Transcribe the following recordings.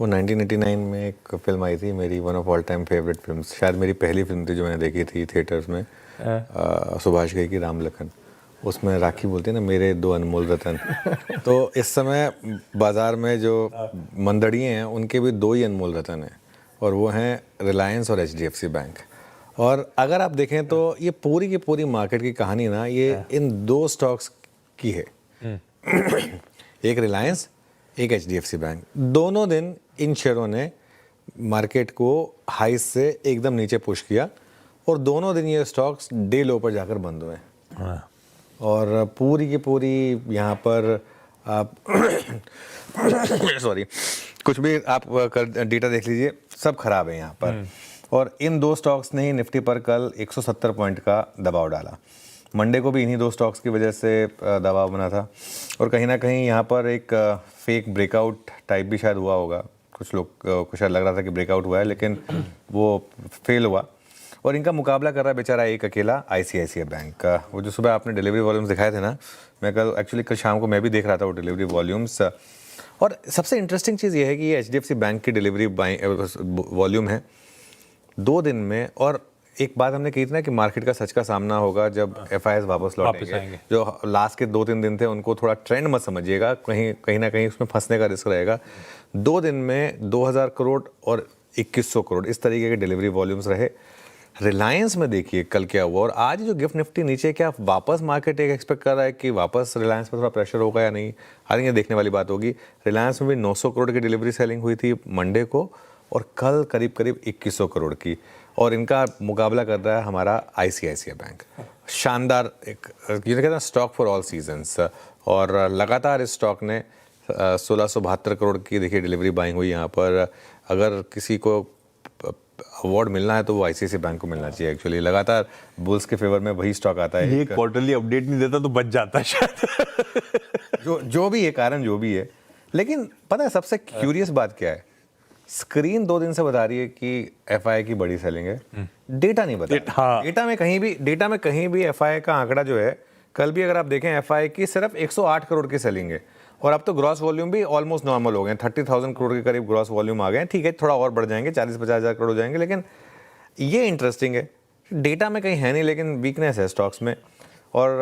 वो 1989 में एक फिल्म आई थी मेरी, one of all time favourite film, शायद मेरी पहली फिल्म थी जो मैंने देखी थी थिएटर्स में, सुभाष घई की राम लखन। उसमें राखी बोलती है ना, मेरे दो अनमोल रतन। तो इस समय बाज़ार में जो मंदड़िए हैं उनके भी दो ही अनमोल रतन हैं, और वो हैं रिलायंस और HDFC बैंक। और अगर आप देखें तो ये पूरी की पूरी मार्केट की कहानी ना ये इन दो स्टॉक्स की है। एक रिलायंस, एक HDFC बैंक। दोनों दिन इन शेयरों ने मार्केट को हाई से एकदम नीचे पुश किया, और दोनों दिन ये स्टॉक्स डे लो पर जाकर बंद हुए। और पूरी की पूरी यहाँ पर आप सॉरी, कुछ भी आप कर डेटा देख लीजिए, सब खराब है यहाँ पर। और इन दो स्टॉक्स ने ही निफ्टी पर कल 170 पॉइंट का दबाव डाला। मंडे को भी इन्हीं दो स्टॉक्स की वजह से दबाव बना था, और कहीं ना कहीं यहाँ पर एक फेक ब्रेकआउट टाइप भी शायद हुआ होगा। कुछ लोग को शायद लग रहा था कि ब्रेकआउट हुआ है, लेकिन वो फेल हुआ। और इनका मुकाबला कर रहा है बेचारा एक अकेला ICICI बैंक का। वो जो सुबह आपने डिलीवरी वॉल्यूम्स दिखाए थे ना, मैं कल शाम को मैं भी देख रहा था वो डिलीवरी वॉल्यूम्स। और सबसे इंटरेस्टिंग चीज़ ये है कि ये HDFC बैंक की डिलीवरी वॉल्यूम है 2 दिन में। और एक बात हमने कही थी ना कि मार्केट का सच का सामना होगा जब FIs वापस लौटेंगे। जो लास्ट के 2-3 दिन थे उनको थोड़ा ट्रेंड मत समझिएगा, कहीं ना कहीं उसमें फंसने का रिस्क रहेगा। 2 दिन में 2000 करोड़ और 2100 करोड़ इस तरीके के डिलीवरी वॉल्यूम्स रहे। रिलायंस में देखिए कल क्या हुआ, और आज जो गिफ्ट निफ्टी नीचे, क्या वापस मार्केट एक एक्सपेक्ट कर रहा है कि वापस रिलायंस पर थोड़ा प्रेशर होगा या नहीं? आई थिंक ये देखने वाली बात होगी। रिलायंस में भी 900 करोड़ की डिलीवरी सेलिंग हुई थी मंडे को, और कल करीब करीब 2100 करोड़ की। और इनका मुकाबला कर रहा है हमारा ICICI बैंक। शानदार एक ये कहते हैं स्टॉक फॉर ऑल सीजन्स। और लगातार इस स्टॉक ने 1672 करोड़ की देखिए डिलीवरी बाइंग हुई यहाँ पर। अगर किसी को अवार्ड मिलना है तो वो ICICI बैंक को मिलना चाहिए। एक्चुअली लगातार बुल्स के फेवर में वही स्टॉक आता है। ये क्वार्टरली अपडेट नहीं देता तो बच जाता है शायद। जो भी है कारण, जो भी है। लेकिन पता है सबसे क्यूरियस बात क्या है? स्क्रीन 2 दिन से बता रही है कि FI की बड़ी सेलिंग है, डेटा नहीं बता। डेटा में कहीं भी FI का आंकड़ा जो है, कल भी अगर आप देखें FI की सिर्फ 108 करोड़ की सेलिंग है। और अब तो ग्रॉस वॉल्यूम भी ऑलमोस्ट नॉर्मल हो गए, 30,000 करोड़ के करीब ग्रॉस वॉल्यूम आ गए। ठीक है, थोड़ा और बढ़ जाएंगे, 40-50 हज़ार करोड़ हो जाएंगे। लेकिन ये इंटरेस्टिंग है, डेटा में कहीं है नहीं, लेकिन वीकनेस है स्टॉक्स में। और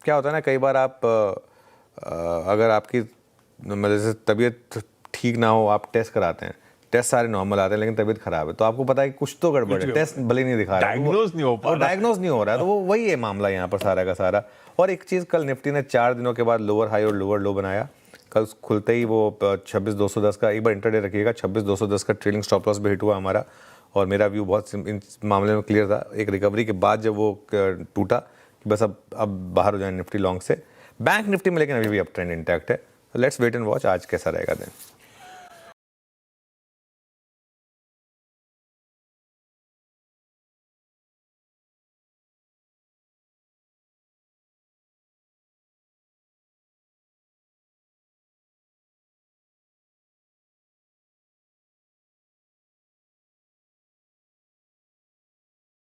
क्या होता है ना, कई बार आप अगर आपकी मतलब जैसे तबीयत ठीक ना हो, आप टेस्ट कराते हैं, टेस्ट सारे नॉर्मल आते हैं, लेकिन तबीयत खराब है, तो आपको पता है कि कुछ तो गड़बड़ है, टेस्ट भले नहीं दिखा रहा है, डायग्नोज नहीं हो रहा है, तो वो वही है मामला यहाँ पर सारा का सारा। और एक चीज़, कल निफ्टी ने 4 दिनों के बाद लोअर हाई और लोअर लो बनाया। कल खुलते ही वो 26,210 का, एक बार इंटरडे रखिएगा, 26,210 का ट्रेलिंग स्टॉप लॉस भी हिट हुआ हमारा। और मेरा व्यू बहुत इस मामले में क्लियर था, एक रिकवरी के बाद जब वो टूटा कि बस अब बाहर हो जाए निफ्टी लॉन्ग से। बैंक निफ्टी में लेकिन अभी भी अप ट्रेंड इंटैक्ट है। लेट्स वेट एंड वॉच आज कैसा रहेगा दिन।